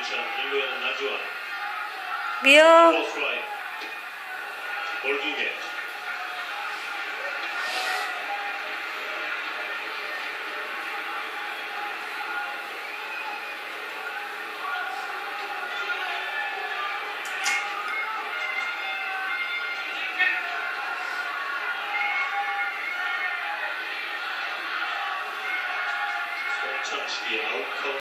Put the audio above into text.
인천 1루에는 나주원. 미어. 볼 2개. 송창식이 아웃 카운트.